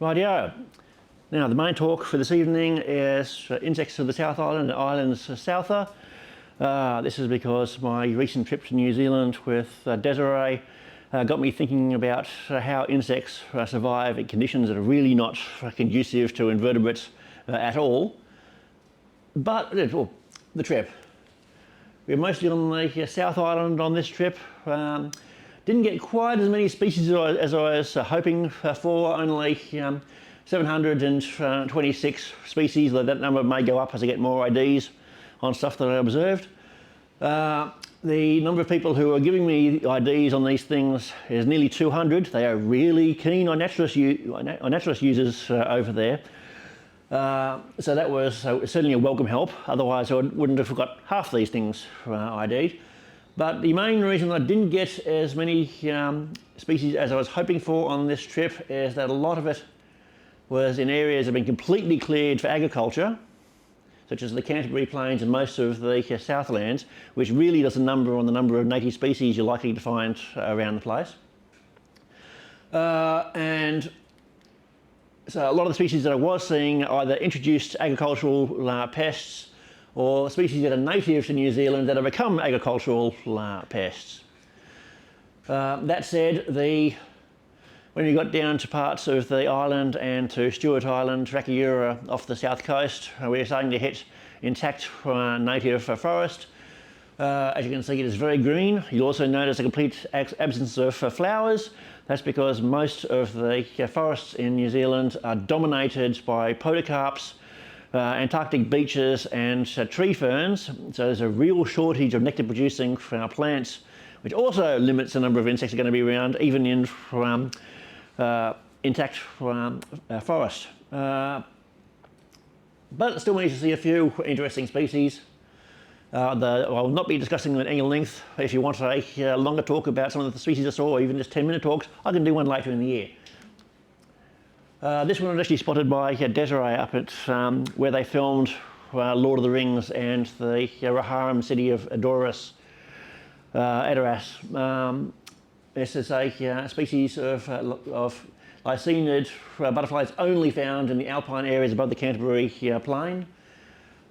Rightio. Now the main talk for this evening is insects of the South Island and islands souther. This is because my recent trip to New Zealand with Desiree got me thinking about how insects survive in conditions that are really not conducive to invertebrates at all. But the trip. We're mostly on the South Island on this trip. Didn't get quite as many species as I was hoping for, only 726 species, though that number may go up as I get more IDs on stuff that I observed. The number of people who are giving me IDs on these things is nearly 200. They are really keen on naturalist users over there. So that was certainly a welcome help, otherwise I wouldn't have got half these things ID'd. But the main reason I didn't get as many species as I was hoping for on this trip is that a lot of it was in areas that have been completely cleared for agriculture, such as the Canterbury Plains and most of the Southlands, which really does a number on the number of native species you're likely to find around the place. And so a lot of the species that I was seeing either introduced agricultural pests or species that are native to New Zealand that have become agricultural pests. That said, when you got down to parts of the island and to Stewart Island, Rakiura off the south coast, we were starting to hit intact native forest. As you can see, it is very green. You'll also notice a complete absence of flowers. That's because most of the forests in New Zealand are dominated by podocarps, Antarctic beeches and tree ferns, so there's a real shortage of nectar producing plants, which also limits the number of insects that are going to be around even in intact forest. But still managed to see a few interesting species. I will not be discussing them at any length. If you want a longer talk about some of the species I saw, or even just 10-minute talks, I can do one later in the year. This one was actually spotted by Desiree up at where they filmed Lord of the Rings and the Rohirrim city of Edoras. This is a species of lycaenid butterflies only found in the alpine areas above the Canterbury plain.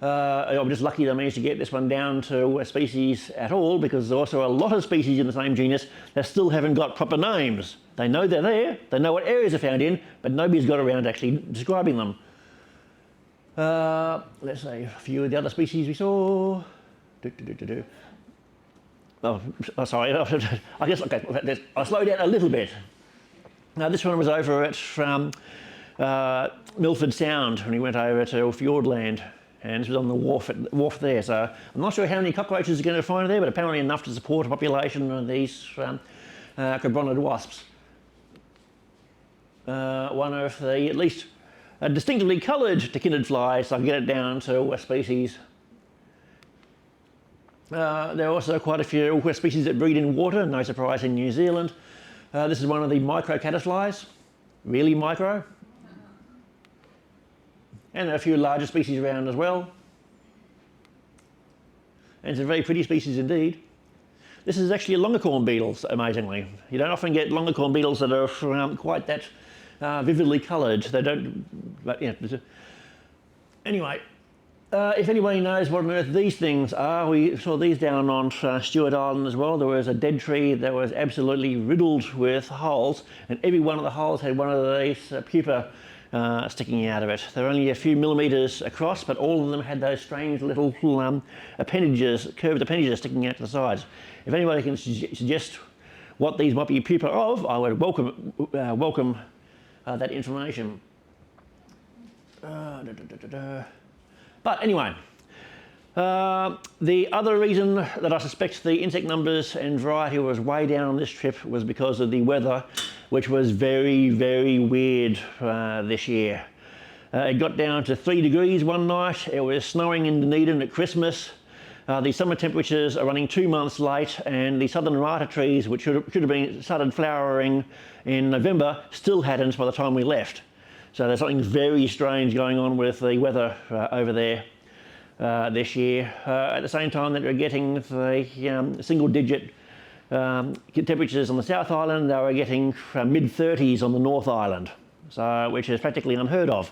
I'm just lucky that I managed to get this one down to a species at all, because there's also a lot of species in the same genus that still haven't got proper names. They know they're there, they know what areas they're found in, but nobody's got around actually describing them. Let's say a few of the other species we saw. Oh, sorry, I guess, okay, I'll slow down a little bit. Now this one was over at Milford Sound when we went over to Fiordland. And this was on the wharf there, so I'm not sure how many cockroaches are going to find there, but apparently enough to support a population of these cobronid wasps. One of the at least distinctively coloured tachinid flies, so I can get it down to a species. There are also quite a few species that breed in water, no surprise in New Zealand. This is one of the micro caddisflies, really micro. And there are a few larger species around as well. And it's a very pretty species indeed. This is actually a longicorn beetle, amazingly. You don't often get longicorn beetles that are quite that vividly coloured. They don't, but yeah. Anyway, if anybody knows what on earth these things are, we saw these down on Stewart Island as well. There was a dead tree that was absolutely riddled with holes, and every one of the holes had one of these pupa sticking out of it. They're only a few millimetres across, but all of them had those strange little appendages, curved appendages sticking out to the sides. If anybody can suggest what these might be pupa of, I would welcome that information. But anyway, the other reason that I suspect the insect numbers and variety was way down on this trip was because of the weather, which was very, very weird this year. It got down to 3 degrees one night. It was snowing in Dunedin at Christmas. The summer temperatures are running 2 months late, and the southern rata trees, which should have been started flowering in November, still hadn't by the time we left. So there's something very strange going on with the weather over there this year. At the same time that we're getting the single-digit temperatures on the South Island, they were getting mid-30s on the North Island. so, which is practically unheard of.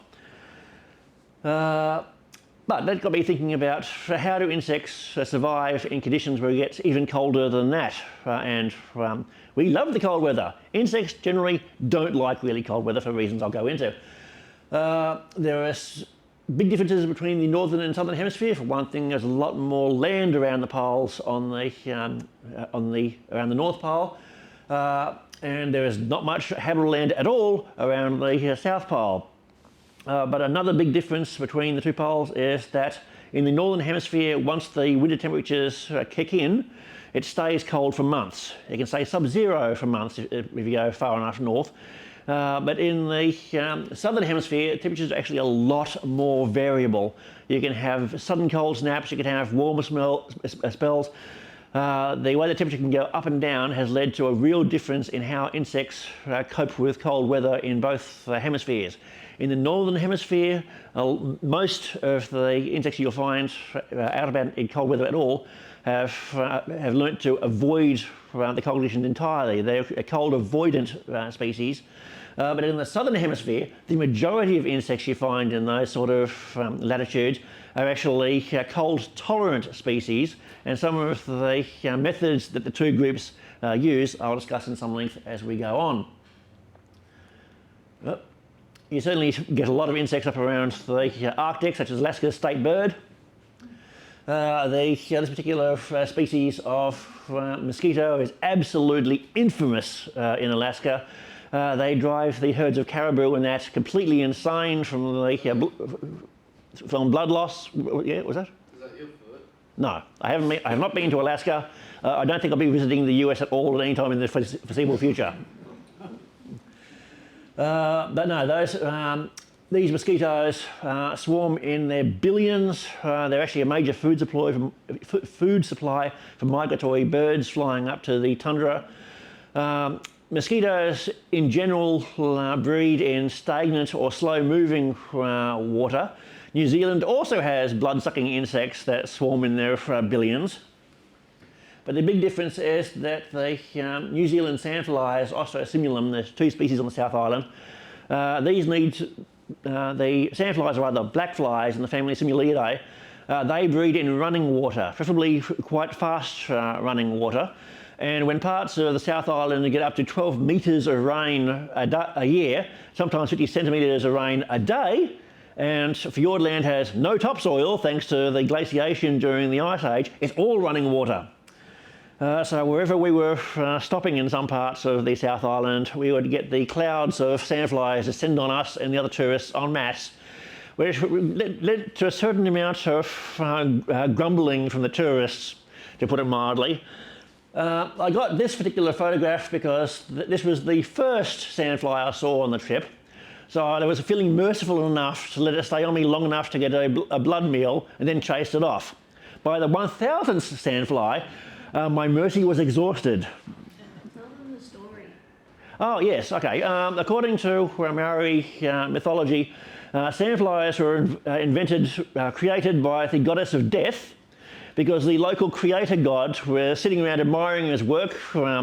But that got me thinking about how do insects survive in conditions where it gets even colder than that. We love the cold weather. Insects generally don't like really cold weather for reasons I'll go into. There are big differences between the northern and southern hemisphere. For one thing, there's a lot more land around the poles around the North Pole, and there is not much habitable land at all around the South Pole. But another big difference between the two poles is that in the northern hemisphere, once the winter temperatures kick in, it stays cold for months. It can stay sub-zero for months if you go far enough north. But in the southern hemisphere, temperatures are actually a lot more variable. You can have sudden cold snaps, you can have warmer spells. The way the temperature can go up and down has led to a real difference in how insects cope with cold weather in both hemispheres. In the northern hemisphere, most of the insects you'll find out about in cold weather at all have learnt to avoid the cold conditions entirely. They're cold avoidant species. But in the southern hemisphere, the majority of insects you find in those sort of latitudes are actually cold tolerant species, and some of the methods that the two groups use I'll discuss in some length as we go on. You certainly get a lot of insects up around the Arctic, such as Alaska's state bird. This particular species of mosquito is absolutely infamous in Alaska. They drive the herds of caribou and that completely insane from blood loss. Yeah, was that? Is that your foot? No, I have not been to Alaska. I don't think I'll be visiting the US at all at any time in the foreseeable future. But no, these mosquitoes swarm in their billions. They're actually a major food supply for migratory birds flying up to the tundra. Mosquitoes in general breed in stagnant or slow-moving water. New Zealand also has blood-sucking insects that swarm in their billions. But the big difference is that the New Zealand sandflies, Osteosimulum, there's two species on the South Island. The sandflies are either black flies in the family Simuliidae. They breed in running water, preferably quite fast running water. And when parts of the South Island get up to 12 metres of rain a year, sometimes 50 centimetres of rain a day, and Fiordland has no topsoil thanks to the glaciation during the Ice Age, it's all running water. So wherever we were stopping in some parts of the South Island, we would get the clouds of sandflies descend on us and the other tourists en masse, which led to a certain amount of grumbling from the tourists, to put it mildly. I got this particular photograph because this was the first sandfly I saw on the trip. So I was feeling merciful enough to let it stay on me long enough to get a blood meal and then chased it off. By the 1000th sandfly, my mercy was exhausted. Tell them the story. Oh yes, okay. According to Maori mythology, sandflies were created by the goddess of death, because the local creator god was sitting around admiring his work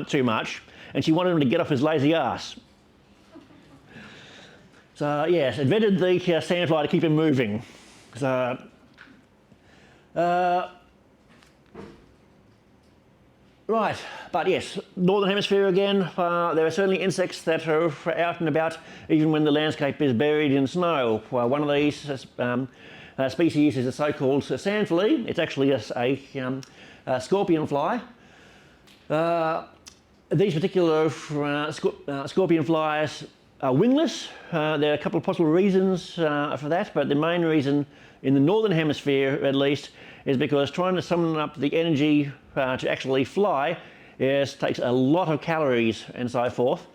too much, and she wanted him to get off his lazy ass. So yes, invented the sandfly to keep him moving. So, right, but yes, northern hemisphere again, there are certainly insects that are out and about even when the landscape is buried in snow. One of these species is a so-called sand flea. It's actually a scorpion fly. These particular scorpion flies are wingless. There are a couple of possible reasons for that, but the main reason in the northern hemisphere at least is because trying to summon up the energy to actually fly takes a lot of calories and so forth.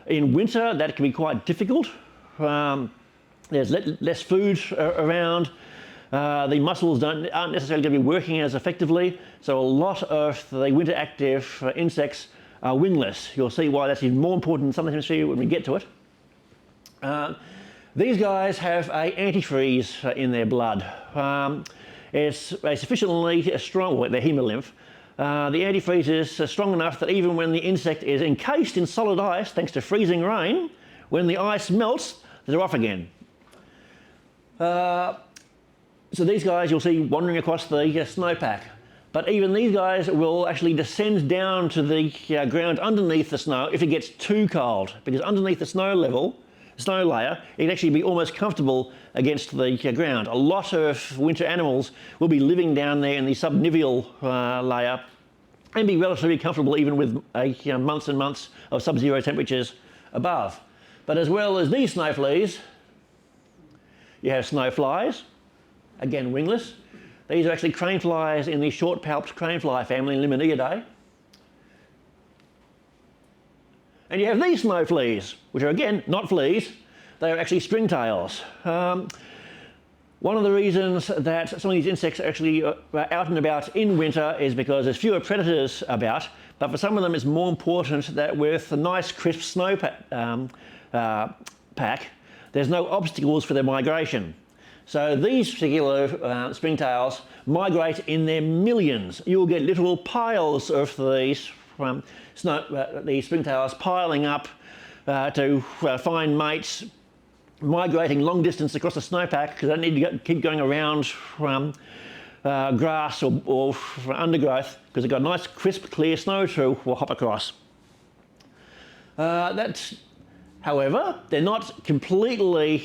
In winter that can be quite difficult. There's less food around. The muscles aren't necessarily going to be working as effectively, so a lot of the winter active insects are wingless. You'll see why that's even more important in the southern hemisphere when we get to it. These guys have an antifreeze in their blood. It's a sufficiently strong, well, they're hemolymph. The antifreeze is strong enough that even when the insect is encased in solid ice, thanks to freezing rain, when the ice melts, they're off again. So these guys you'll see wandering across the snowpack. But even these guys will actually descend down to the ground underneath the snow if it gets too cold, because underneath the snow layer, it can actually be almost comfortable against the ground. A lot of winter animals will be living down there in the subniveal layer and be relatively comfortable even with months and months of sub-zero temperatures above. But as well as these snow fleas, you have snow flies, again wingless. These are actually crane flies in the short-palped crane fly family, Limoniidae. And you have these snow fleas, which are again not fleas, they are actually stringtails. One of the reasons that some of these insects are actually out and about in winter is because there's fewer predators about, but for some of them it's more important that with a nice crisp snow pack, there's no obstacles for their migration. So these particular stringtails migrate in their millions. You'll get literal piles of these these stringtails piling up to find mates, migrating long distance across the snowpack because they don't need to keep going around grass or undergrowth because they've got nice, crisp, clear snow to hop across. However, they're not completely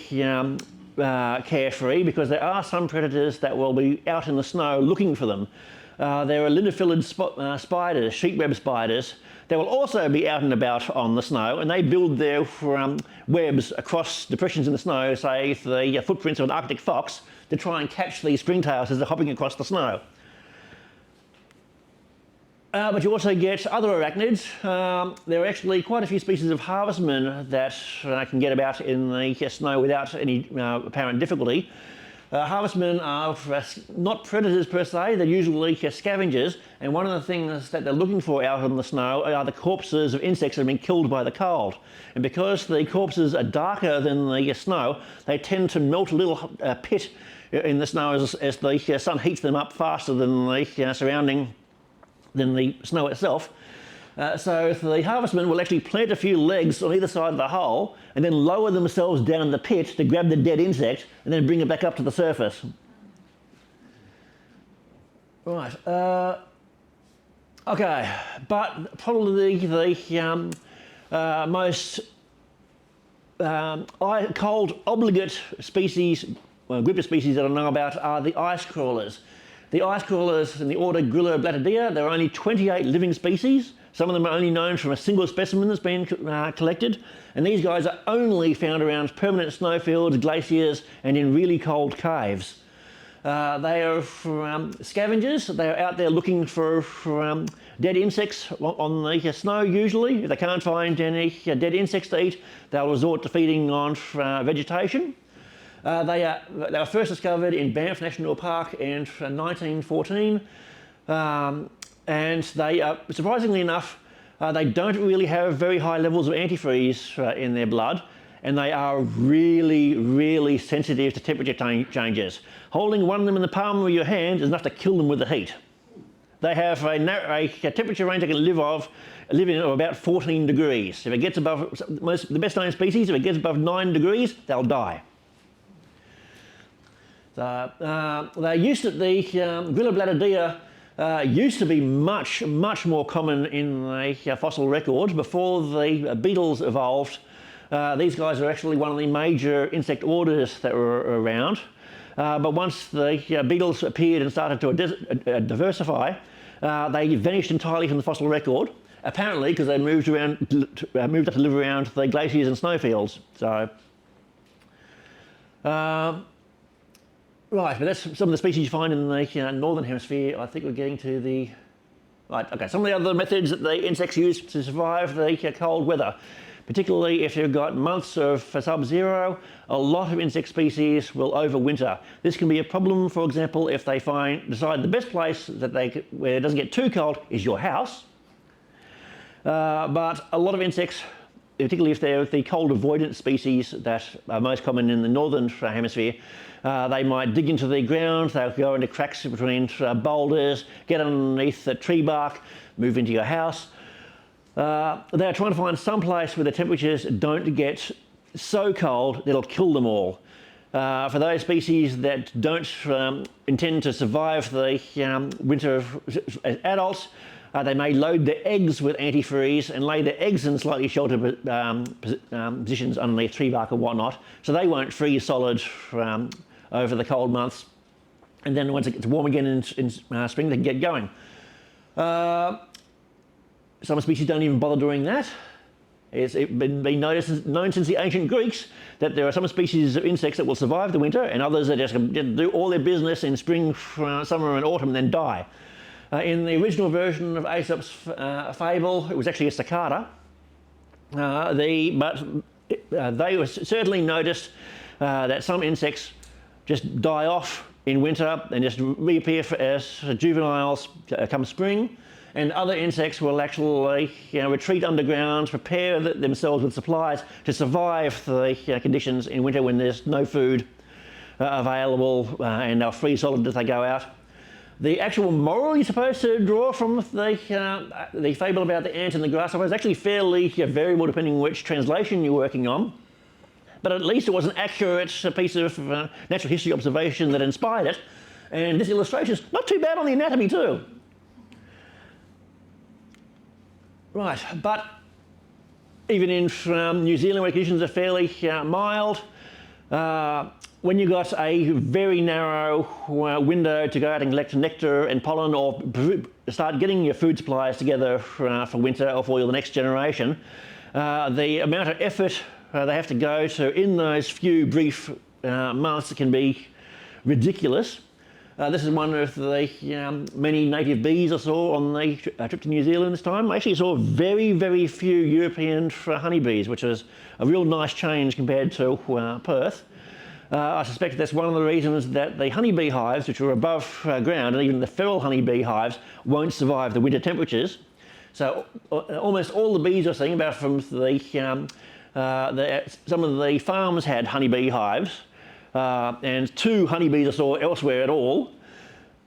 carefree because there are some predators that will be out in the snow looking for them. There are linophilid spiders, sheepweb spiders, that will also be out and about on the snow, and they build their webs across depressions in the snow, say the footprints of an Arctic fox, to try and catch these stringtails as they're hopping across the snow. But you also get other arachnids. There are actually quite a few species of harvestmen that can get about in the snow without any apparent difficulty. Harvestmen are not predators per se, they're usually scavengers, and one of the things that they're looking for out in the snow are the corpses of insects that have been killed by the cold. And because the corpses are darker than the snow, they tend to melt a little pit in the snow as the sun heats them up faster than the snow itself. So the harvestmen will actually plant a few legs on either side of the hole and then lower themselves down the pit to grab the dead insect and then bring it back up to the surface. Right. Okay, but probably the most cold obligate species, group of species that I know about are the ice crawlers. The ice crawlers in the order Gliroblattidea, there are only 28 living species. Some of them are only known from a single specimen that's been collected, and these guys are only found around permanent snowfields, glaciers, and in really cold caves. They are scavengers. They are out there looking for dead insects on the snow usually. If they can't find any dead insects to eat, they'll resort to feeding on vegetation. They were first discovered in Banff National Park in 1914, and they, surprisingly enough, they don't really have very high levels of antifreeze in their blood, and they are really, really sensitive to temperature changes. Holding one of them in the palm of your hand is enough to kill them with the heat. They have a temperature range they can live in of about 14 degrees. If it gets above, the best known species, if it gets above 9 degrees, they'll die. So, they used to, the Gliroblattidea used to be much, much more common in the fossil record. Before the beetles evolved, these guys are actually one of the major insect orders that were around. But once the beetles appeared and started to diversify, they vanished entirely from the fossil record, apparently because they moved up to live around the glaciers and snowfields. So, right, but that's some of the species you find in the northern hemisphere. I think we're getting to the... Right, okay, some of the other methods that the insects use to survive the cold weather, particularly if you've got months of sub-zero, a lot of insect species will overwinter. This can be a problem, for example, if they decide the best place where it doesn't get too cold is your house. But a lot of insects, particularly if they're the cold avoidant species that are most common in the northern hemisphere, they might dig into the ground, they'll go into cracks between boulders, get underneath the tree bark, move into your house. They're trying to find some place where the temperatures don't get so cold that it'll kill them all. For those species that don't intend to survive the winter as adults, they may load their eggs with antifreeze and lay their eggs in slightly sheltered positions underneath tree bark or whatnot, so they won't freeze solid over the cold months. And then once it gets warm again in spring, they can get going. Some species don't even bother doing that. It's been known since the ancient Greeks that there are some species of insects that will survive the winter and others that just do all their business in spring, summer and autumn and then die. In the original version of Aesop's fable, it was actually a cicada. But they were certainly noticed that some insects just die off in winter and just reappear as juveniles come spring. And other insects will actually retreat underground, prepare themselves with supplies to survive the conditions in winter when there's no food available and they'll freeze solid as they go out. The actual moral you're supposed to draw from the fable about the ant and the grasshopper is actually fairly variable depending on which translation you're working on. But at least it was an accurate piece of natural history observation that inspired it. And this illustration's not too bad on the anatomy too. Right, but even in New Zealand where conditions are fairly mild, when you've got a very narrow window to go out and collect nectar and pollen or start getting your food supplies together for winter or for the next generation, the amount of effort they have to go to in those few brief months can be ridiculous. This is one of the many native bees I saw on the trip to New Zealand this time. I actually saw very, very few European honeybees, which was a real nice change compared to Perth. I suspect that's one of the reasons that the honeybee hives, which are above ground, and even the feral honeybee hives, won't survive the winter temperatures. So almost all the bees are seeing, about from some of the farms had honeybee hives. And 2 honeybees I saw elsewhere at all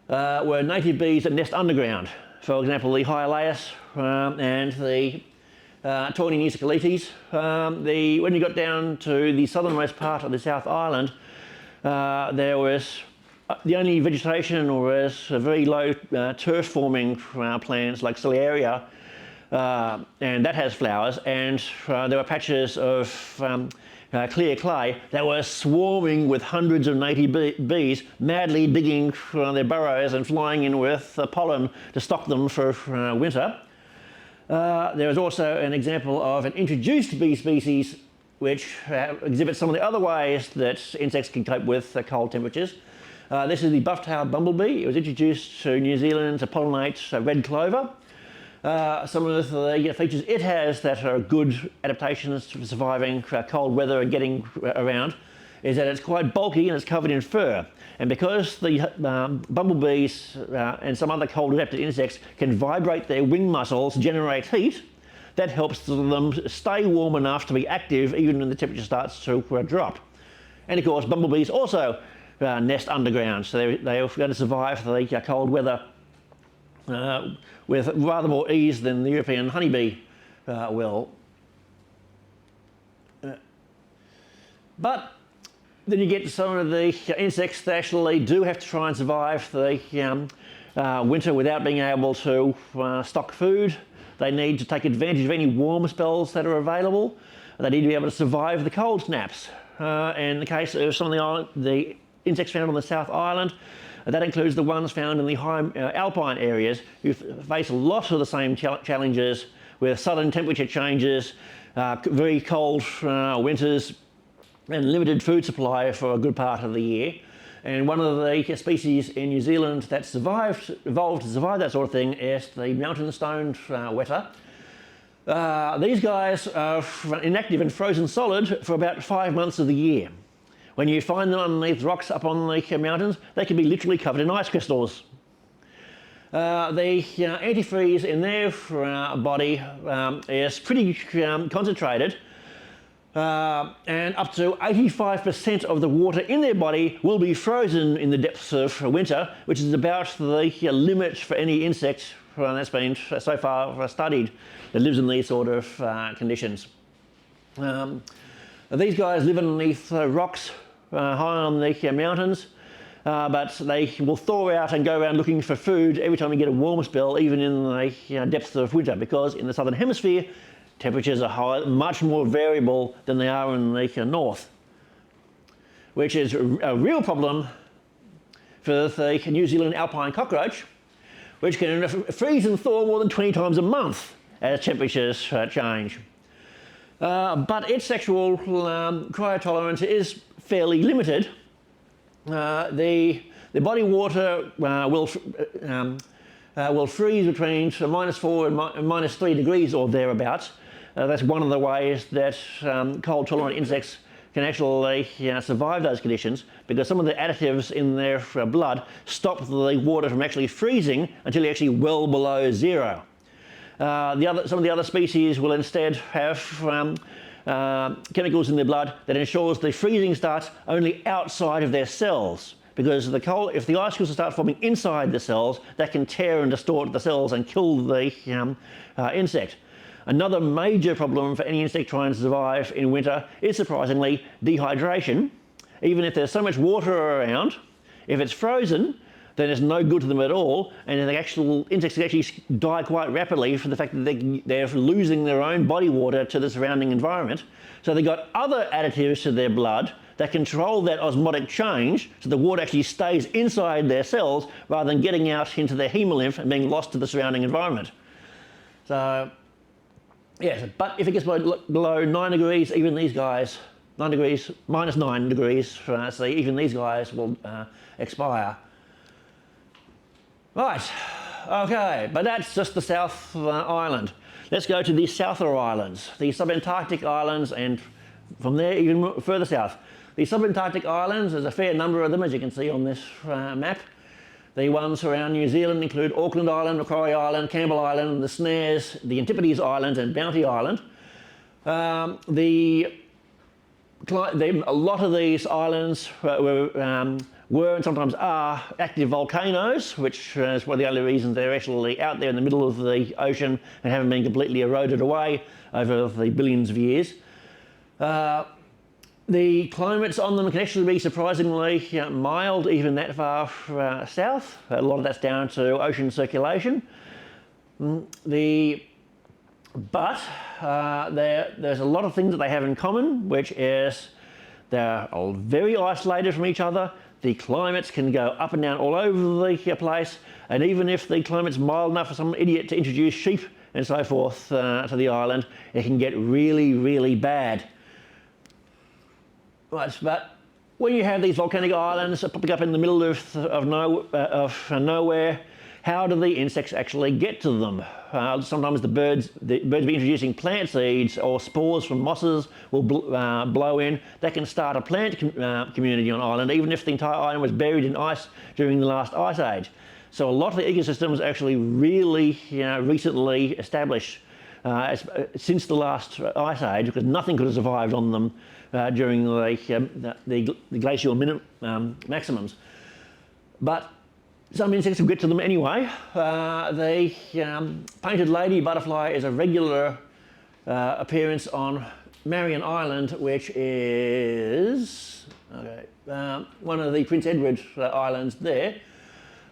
were native bees that nest underground. For example, the Hyalaeus and the Taurine Escaletes. When you got down to the southernmost part of the South Island, there was the only vegetation was very low turf-forming plants like Ciliaria, and that has flowers, and there were patches of clear clay that were swarming with hundreds of native bees madly digging their burrows and flying in with pollen to stock them for winter. There is also an example of an introduced bee species which exhibits some of the other ways that insects can cope with cold temperatures. This is the buff-tailed bumblebee. It was introduced to New Zealand to pollinate red clover. Some of the features it has that are good adaptations for surviving cold weather and getting around is that it's quite bulky and it's covered in fur. And because the bumblebees and some other cold adapted insects can vibrate their wing muscles, generate heat, that helps them stay warm enough to be active even when the temperature starts to drop. And of course, bumblebees also nest underground, so they're going to survive the cold weather with rather more ease than the European honeybee will. But then you get to some of the insects that actually do have to try and survive the winter without being able to stock food. They need to take advantage of any warm spells that are available. They need to be able to survive the cold snaps. In the case of some of the insects found on the South Island, that includes the ones found in the high alpine areas who face a lot of the same challenges with sudden temperature changes, very cold winters, and limited food supply for a good part of the year. And one of the species in New Zealand that evolved to survive that sort of thing is the mountain stone weta. These guys are inactive and frozen solid for about 5 months of the year. When you find them underneath rocks up on the mountains, they can be literally covered in ice crystals. The antifreeze in their body is pretty concentrated, and up to 85% of the water in their body will be frozen in the depths of winter, which is about the limit for any insect that's been so far studied that lives in these sort of conditions. These guys live underneath rocks high on the mountains, but they will thaw out and go around looking for food every time you get a warm spell, even in the depths of winter, because in the southern hemisphere, temperatures are much more variable than they are in the north, which is a real problem for the New Zealand alpine cockroach, which can freeze and thaw more than 20 times a month as temperatures change. But its sexual cryotolerance is fairly limited. The body water will freeze between -4 and -3 degrees or thereabouts. That's one of the ways that cold-tolerant insects can actually survive those conditions, because some of the additives in their blood stop the water from actually freezing until you're actually well below zero. Some of the other species will instead have chemicals in their blood that ensures the freezing starts only outside of their cells, because if the ice crystals start forming inside the cells, that can tear and distort the cells and kill the insect. Another major problem for any insect trying to survive in winter is, surprisingly, dehydration. Even if there's so much water around, if it's frozen, then it's no good to them at all, and the actual insects actually die quite rapidly for the fact that they're losing their own body water to the surrounding environment. So they've got other additives to their blood that control that osmotic change, so the water actually stays inside their cells rather than getting out into their hemolymph and being lost to the surrounding environment. So, yes, but if it gets below 9 degrees, even these guys, 9 degrees, -9 degrees, even these guys will expire. Right, okay, but that's just the South Island. Let's go to the Souther Islands, the subantarctic islands, and from there even further south. The subantarctic islands, there's a fair number of them, as you can see on this map. The ones around New Zealand include Auckland Island, Macquarie Island, Campbell Island, the Snares, the Antipodes Islands, and Bounty Island. A lot of these islands were and sometimes are active volcanoes, which is one of the only reasons they're actually out there in the middle of the ocean and haven't been completely eroded away over the billions of years. The climates on them can actually be surprisingly mild, even that far south. A lot of that's down to ocean circulation. There's a lot of things that they have in common, which is they're very isolated from each other. The climates can go up and down all over the place, and even if the climate's mild enough for some idiot to introduce sheep and so forth to the island, it can get really, really bad. Right, but when you have these volcanic islands popping up in the middle of nowhere, how do the insects actually get to them? Sometimes the birds will be introducing plant seeds or spores from mosses will blow in. That can start a plant community on island, even if the entire island was buried in ice during the last ice age. So a lot of the ecosystems are actually really recently established since the last ice age, because nothing could have survived on them during the glacial maximums. But some insects will get to them anyway. The painted lady butterfly is a regular appearance on Marion Island, which is one of the Prince Edward Islands there.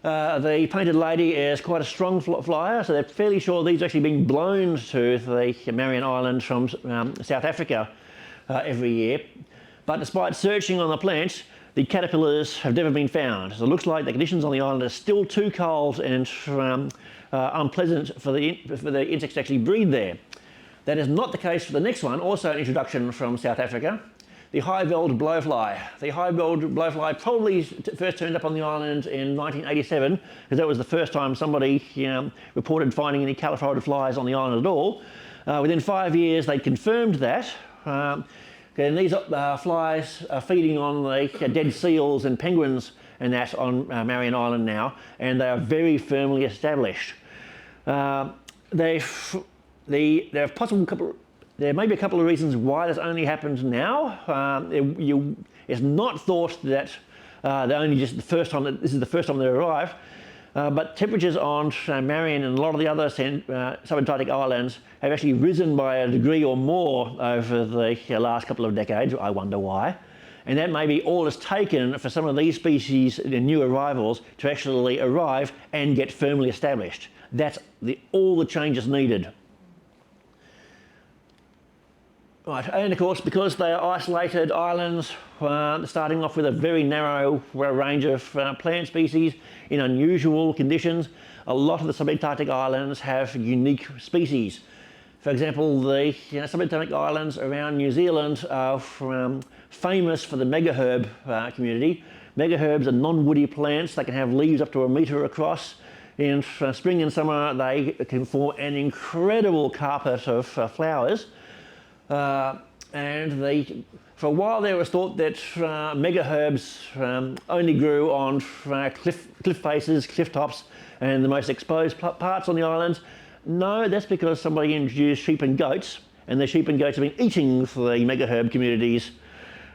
The painted lady is quite a strong flyer, so they're fairly sure these are actually being blown to the Marion Island from South Africa every year. But despite searching on the plants, the caterpillars have never been found. So it looks like the conditions on the island are still too cold and unpleasant for the insects to actually breed there. That is not the case for the next one, also an introduction from South Africa, the high-billed blowfly. The high-billed blowfly probably first turned up on the island in 1987, because that was the first time somebody reported finding any california flies on the island at all. Within 5 years, they confirmed that. And these flies are feeding on the dead seals and penguins and that on Marion Island now, and they are very firmly established. There may be a couple of reasons why this only happened now. It's not thought that this is the first time they arrive. But temperatures on Marion and a lot of the other subantarctic islands have actually risen by a degree or more over the last couple of decades. I wonder why. And that may be all it's taken for some of these species, the new arrivals, to actually arrive and get firmly established. That's all the changes needed. Right, and of course, because they are isolated islands, starting off with a very narrow range of plant species in unusual conditions, a lot of the subantarctic islands have unique species. For example, the subantarctic islands around New Zealand are famous for the megaherb community. Megaherbs are non-woody plants. They can have leaves up to a metre across. In spring and summer, they can form an incredible carpet of flowers. And for a while there was thought that megaherbs only grew on cliff faces, cliff tops, and the most exposed parts on the islands. No, that's because somebody introduced sheep and goats, and the sheep and goats have been eating the megaherb communities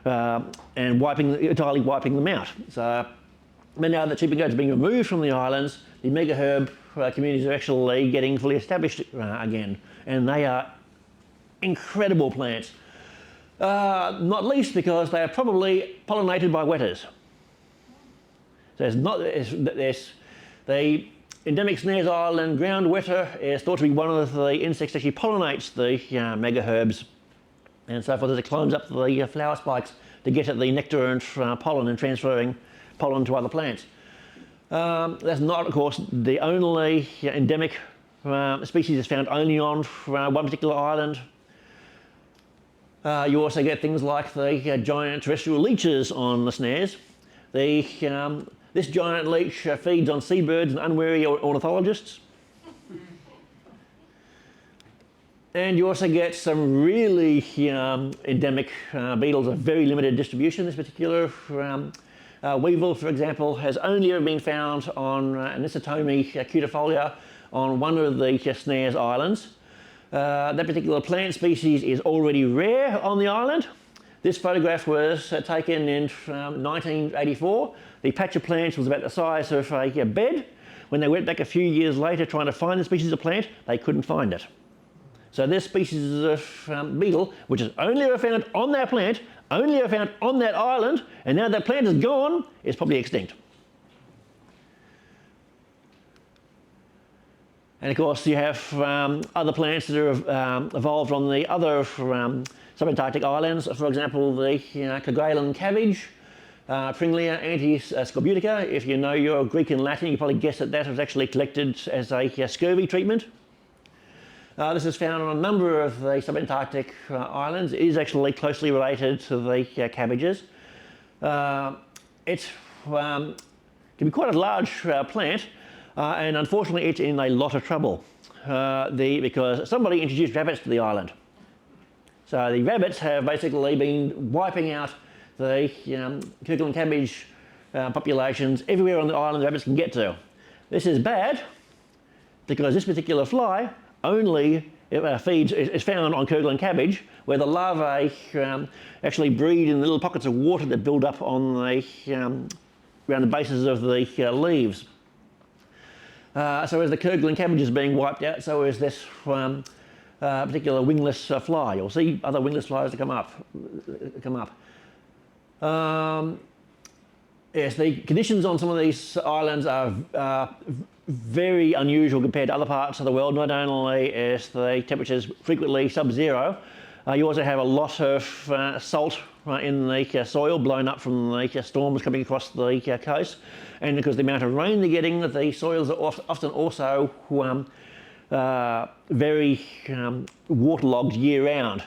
and entirely wiping them out. So now that sheep and goats are being removed from the islands, the megaherb communities are actually getting fully established again, and they are incredible plants. Not least because they are probably pollinated by wetters. So the endemic Snares Island ground wetter is thought to be one of the insects that actually pollinates the megaherbs and so forth as it climbs up the flower spikes to get at the nectar and pollen and transferring pollen to other plants. That's not, of course, the only endemic species that's found only on one particular island. You also get things like the giant terrestrial leeches on the Snares. This giant leech feeds on seabirds and unwary ornithologists. And you also get some really endemic beetles of very limited distribution. This particular weevil, for example, has only ever been found on Anisotome cutifolia on one of the Snares Islands. That particular plant species is already rare on the island. This photograph was taken in 1984. The patch of plants was about the size of a bed. When they went back a few years later trying to find the species of plant, they couldn't find it. So this species of beetle, which is only ever found on that plant, only ever found on that island, and now that plant is gone, is probably extinct. And of course you have other plants that are evolved on the other subantarctic islands. For example, the Kerguelen cabbage, Pringlia antiscorbutica. If you know your Greek and Latin, you probably guess that that was actually collected as a scurvy treatment. This is found on a number of the subantarctic islands. It is actually closely related to the cabbages. It can be quite a large plant. And unfortunately, it's in a lot of trouble because somebody introduced rabbits to the island. So the rabbits have basically been wiping out the Kerguelen cabbage populations everywhere on the island rabbits can get to. This is bad because this particular fly only is found on Kerguelen cabbage, where the larvae actually breed in little pockets of water that build up on around the bases of the leaves. So as the Kerguelen cabbage is being wiped out, so is this particular wingless fly. You'll see other wingless flies that come up. Yes, the conditions on some of these islands are very unusual compared to other parts of the world. Not only is the temperatures frequently sub-zero, you also have a lot of salt in the soil blown up from the storms coming across the coast. And because the amount of rain they're getting, the soils are often also very waterlogged year-round.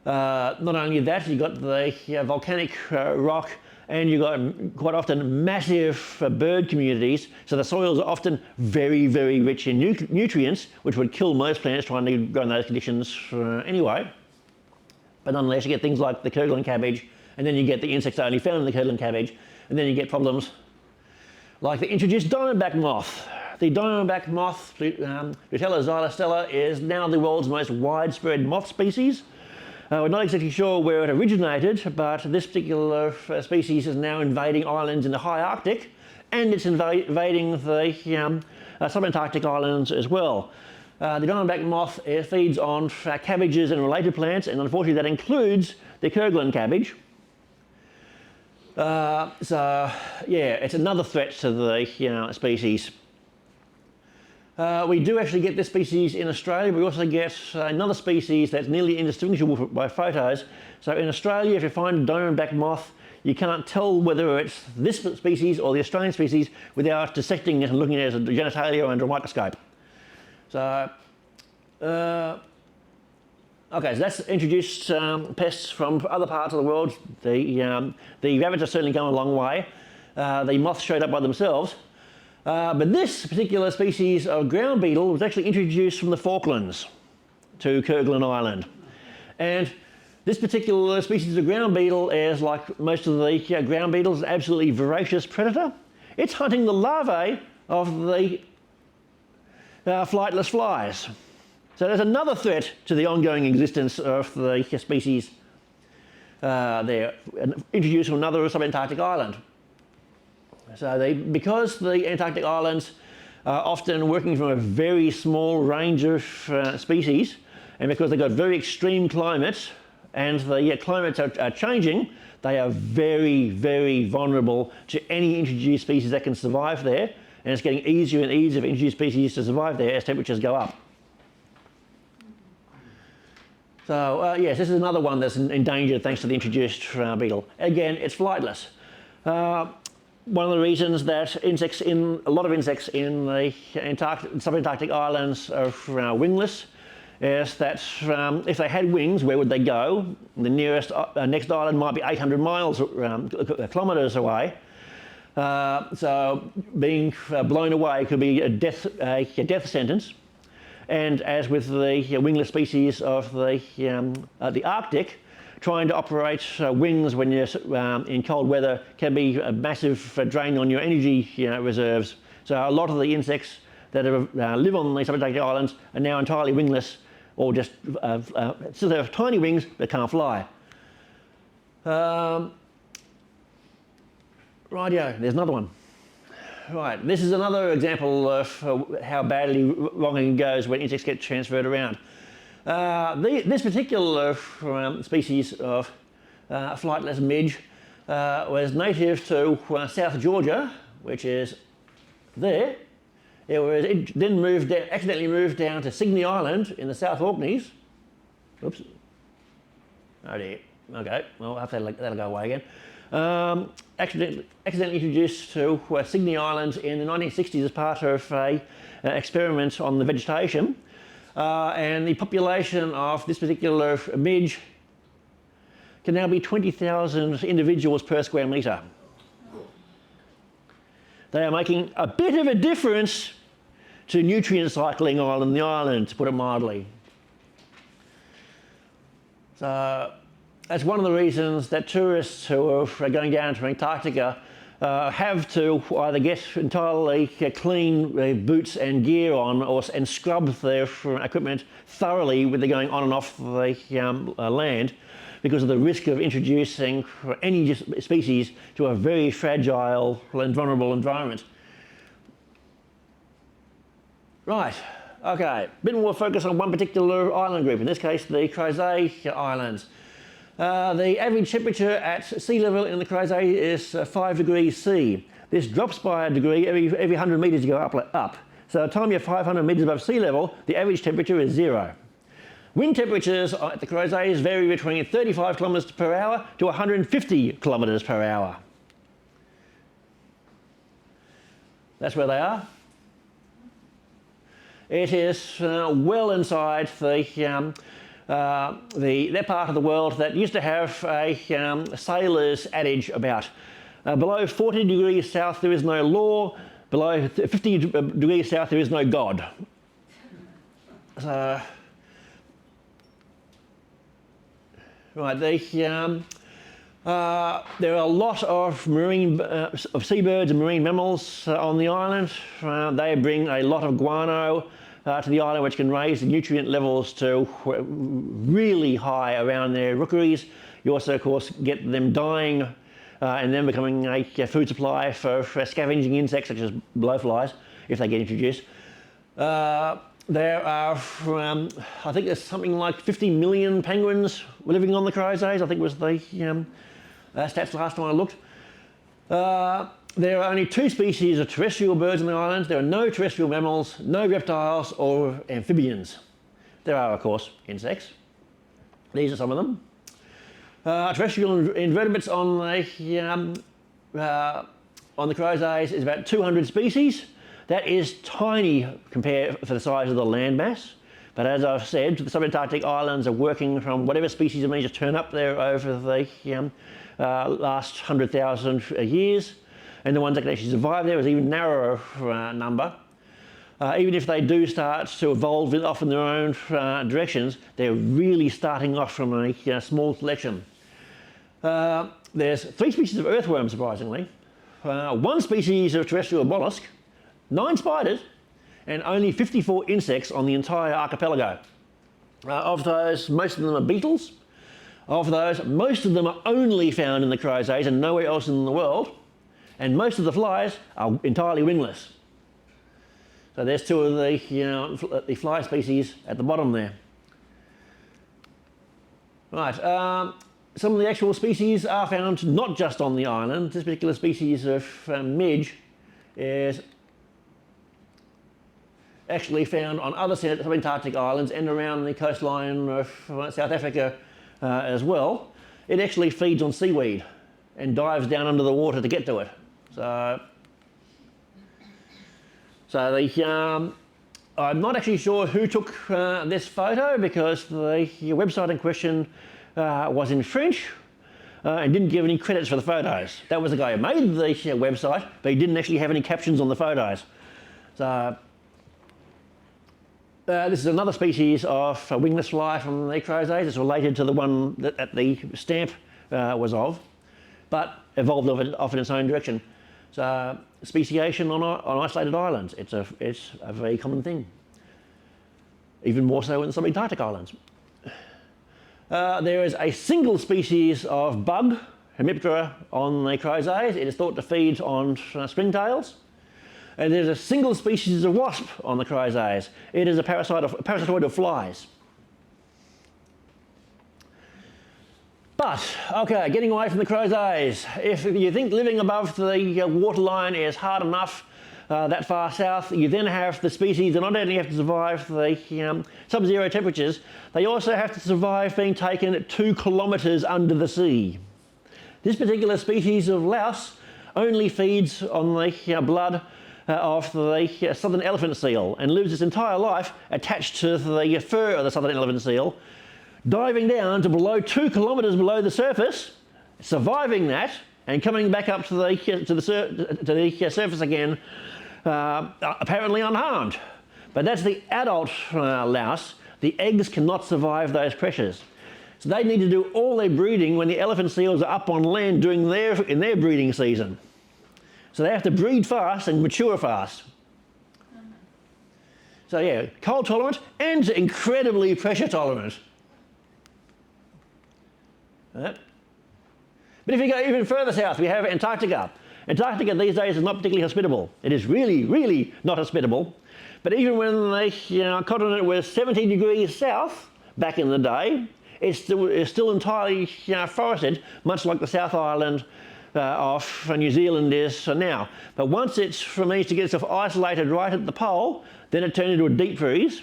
Not only that, you've got the volcanic rock, and you've got quite often massive bird communities, so the soils are often very, very rich in nutrients, which would kill most plants trying to grow in those conditions anyway. But nonetheless, you get things like the Kerguelen cabbage, and then you get the insects only found in the Kerguelen cabbage, and then you get problems like the introduced diamondback moth. The diamondback moth, Rutella xylostella, is now the world's most widespread moth species. We're not exactly sure where it originated, but this particular species is now invading islands in the high Arctic and it's invading the subantarctic islands as well. The diamondback moth feeds on cabbages and related plants, and unfortunately that includes the Kerguelen cabbage. So yeah, it's another threat to the species. We do actually get this species in Australia. We also get another species that's nearly indistinguishable by photos. So in Australia, if you find a diamondback moth, you can't tell whether it's this species or the Australian species without dissecting it and looking at it as a genitalia under a microscope. So, okay, so that's introduced pests from other parts of the world. The rabbits are certainly going a long way. The moths showed up by themselves. But this particular species of ground beetle was actually introduced from the Falklands to Kerguelen Island. And this particular species of ground beetle is, like most of the ground beetles, an absolutely voracious predator. It's hunting the larvae of the flightless flies. So there's another threat to the ongoing existence of the species there, introduced from another subantarctic island. So because the Antarctic islands are often working from a very small range of species, and because they've got very extreme climates, and the climates are changing, they are very, very vulnerable to any introduced species that can survive there, and it's getting easier and easier for introduced species to survive there as temperatures go up. So yes, this is another one that's endangered thanks to the introduced beetle. Again, it's flightless. One of the reasons that a lot of insects in the subantarctic islands are wingless is that if they had wings, where would they go? The nearest next island might be 800 kilometres away. So being blown away could be a death sentence. And as with the wingless species of the Arctic, trying to operate wings when you're in cold weather can be a massive drain on your energy reserves. So a lot of the insects that live on the subantarctic islands are now entirely wingless, or just still have tiny wings but can't fly. Rightio, there's another one. Right, this is another example of how badly wrong it goes when insects get transferred around. This particular species of flightless midge was native to South Georgia, which is there. It then accidentally moved down to Sydney Island in the South Orkneys. Oops. Oh dear. Okay, well, that'll go away again. Accidentally introduced to Sydney Island in the 1960s as part of an experiment on the vegetation. And the population of this particular midge can now be 20,000 individuals per square metre. They are making a bit of a difference to nutrient cycling on the island, to put it mildly. So that's one of the reasons that tourists who are going down to Antarctica have to either get entirely clean boots and gear on, and scrub their equipment thoroughly when they're going on and off the land, because of the risk of introducing any species to a very fragile and vulnerable environment. Right, okay, a bit more focus on one particular island group, in this case the Crozet Islands. The average temperature at sea level in the Crozet is 5 degrees C. This drops by a degree every 100 metres you go up. So by the time you're 500 metres above sea level, the average temperature is 0. Wind temperatures at the Crozets vary between 35 kilometres per hour to 150 kilometres per hour. That's where they are. It is well inside that part of the world that used to have a sailor's adage about below 40 degrees south there is no law, below 50 degrees south there is no God. So, right, there are a lot of marine, seabirds and marine mammals on the island. They bring a lot of guano to the island, which can raise the nutrient levels to really high around their rookeries. You also, of course, get them dying and then becoming a food supply for scavenging insects such as blowflies, if they get introduced. There are, I think there's something like 50 million penguins living on the Crozets, I think was the stats last time I looked. There are only 2 species of terrestrial birds on the islands. There are no terrestrial mammals, no reptiles or amphibians. There are, of course, insects. These are some of them. Terrestrial invertebrates on the Crozets is about 200 species. That is tiny compared for the size of the landmass. But as I've said, the subantarctic islands are working from whatever species of managed to turn up there over the last 100,000 years. And the ones that can actually survive there is an even narrower number. Even if they do start to evolve off in their own directions, they're really starting off from a small selection. There's 3 species of earthworms, surprisingly, 1 species of terrestrial mollusk, 9 spiders, and only 54 insects on the entire archipelago. Of those, most of them are beetles. Of those, most of them are only found in the Crozets and nowhere else in the world. And most of the flies are entirely wingless. So there's 2 of the fly species at the bottom there. Right, some of the actual species are found not just on the island. This particular species of midge is actually found on other subantarctic islands and around the coastline of South Africa as well. It actually feeds on seaweed and dives down under the water to get to it. So I'm not actually sure who took this photo because the website in question was in French and didn't give any credits for the photos. That was the guy who made the website, but he didn't actually have any captions on the photos. So this is another species of wingless fly from the Crozets. It's related to the one that the stamp was of, but evolved off in its own direction. So speciation on isolated islands, it's a very common thing. Even more so in the subantarctic islands. There is a single species of bug, Hemiptera, on the Crozets. It is thought to feed on springtails. And there's a single species of wasp on the Crozets. It is a parasitoid of flies. But, okay, getting away from the Crozets. If you think living above the waterline is hard enough that far south, you then have the species that not only have to survive the sub-zero temperatures, they also have to survive being taken 2 kilometres under the sea. This particular species of louse only feeds on the blood of the southern elephant seal and lives its entire life attached to the fur of the southern elephant seal, diving down to below 2 kilometres below the surface, surviving that, and coming back up to the surface again, apparently unharmed. But that's the adult louse. The eggs cannot survive those pressures. So they need to do all their breeding when the elephant seals are up on land in their breeding season. So they have to breed fast and mature fast. So yeah, cold tolerant and incredibly pressure tolerant. But if you go even further south, we have Antarctica. Antarctica these days is not particularly hospitable. It is really, really not hospitable. But even when the continent was 17 degrees south back in the day, it's still entirely forested, much like the South Island of New Zealand is now. But once it's managed to get itself isolated right at the pole, then it turned into a deep freeze,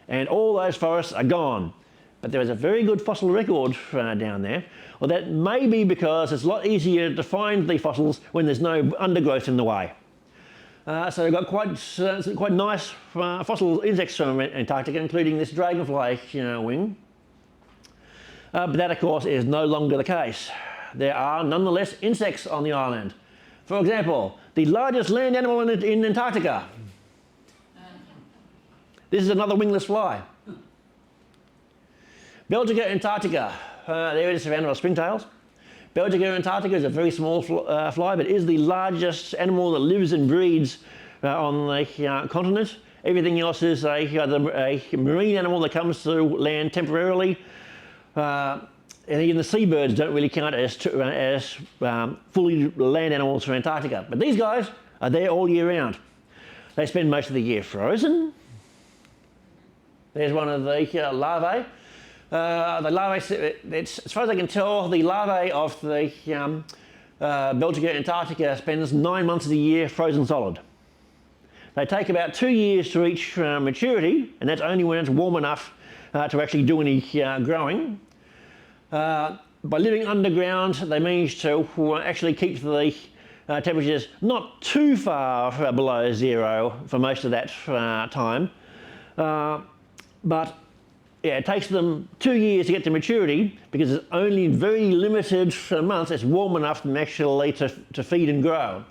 and all those forests are gone. But there is a very good fossil record down there. Well, that may be because it's a lot easier to find the fossils when there's no undergrowth in the way. So we've got quite nice fossil insects from Antarctica, including this dragonfly wing. But that, of course, is no longer the case. There are nonetheless insects on the island. For example, the largest land animal in Antarctica. This is another wingless fly. Belgica antarctica. There it is surrounded by springtails. Belgica antarctica is a very small fly, but is the largest animal that lives and breeds on the continent. Everything else is a marine animal that comes to land temporarily. and even the seabirds don't really count as fully land animals for Antarctica. But these guys are there all year round. They spend most of the year frozen. There's one of the larvae. The larvae, as far as I can tell, the larvae of the Belgica antarctica spends 9 months of the year frozen solid. They take about 2 years to reach maturity, and that's only when it's warm enough to actually do any growing. By living underground, they manage to actually keep the temperatures not too far below zero for most of that time. But yeah, it takes them 2 years to get to maturity because it's only very limited months it's warm enough for them actually to feed and grow.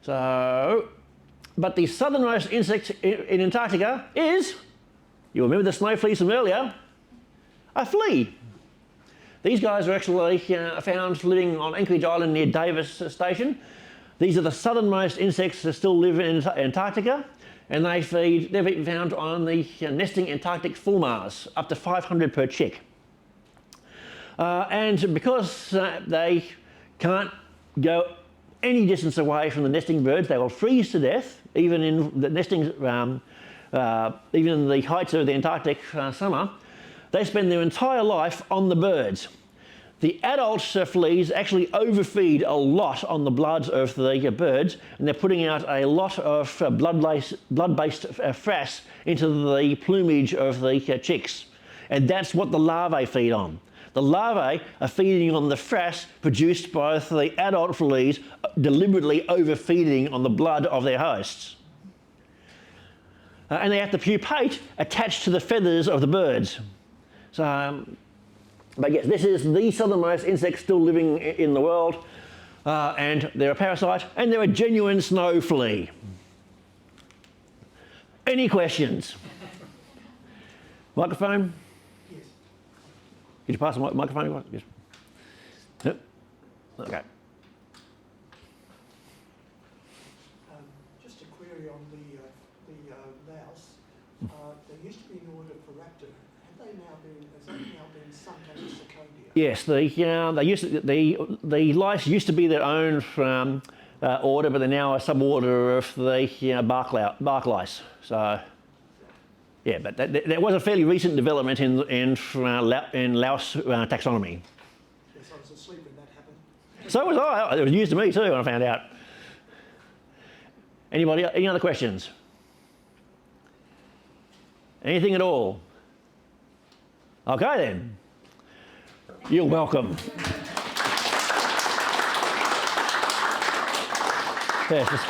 So, but the southernmost insect in Antarctica is, you remember the snow fleas from earlier, a flea. These guys are actually found living on Anchorage Island near Davis Station. These are the southernmost insects that still live in Antarctica, and they've been found on the nesting Antarctic fulmars, up to 500 per chick. And because they can't go any distance away from the nesting birds, they will freeze to death, even in the nesting, even in the heights of the Antarctic summer. They spend their entire life on the birds. The adult fleas actually overfeed a lot on the blood of the birds, and they're putting out a lot of blood-based frass into the plumage of the chicks. And that's what the larvae feed on. The larvae are feeding on the frass produced by the adult fleas, deliberately overfeeding on the blood of their hosts. And they have to pupate attached to the feathers of the birds. So, but yes, this is the southernmost insect still living in the world, and they're a parasite, and they're a genuine snow flea. Any questions? Microphone? Yes. Could you pass the microphone? Yes. Yep. Okay. Just a query on the louse. There used to be an order for raptor. Has that now been sunk under Secodia? Yes, the lice used to be their own order, but they're now a suborder of the bark lice. So, yeah, but that was a fairly recent development in louse taxonomy. Yes, I was asleep when that happened. So was I. It was news to me too when I found out. Anybody? Any other questions? Anything at all? Okay then. You're welcome. Yes.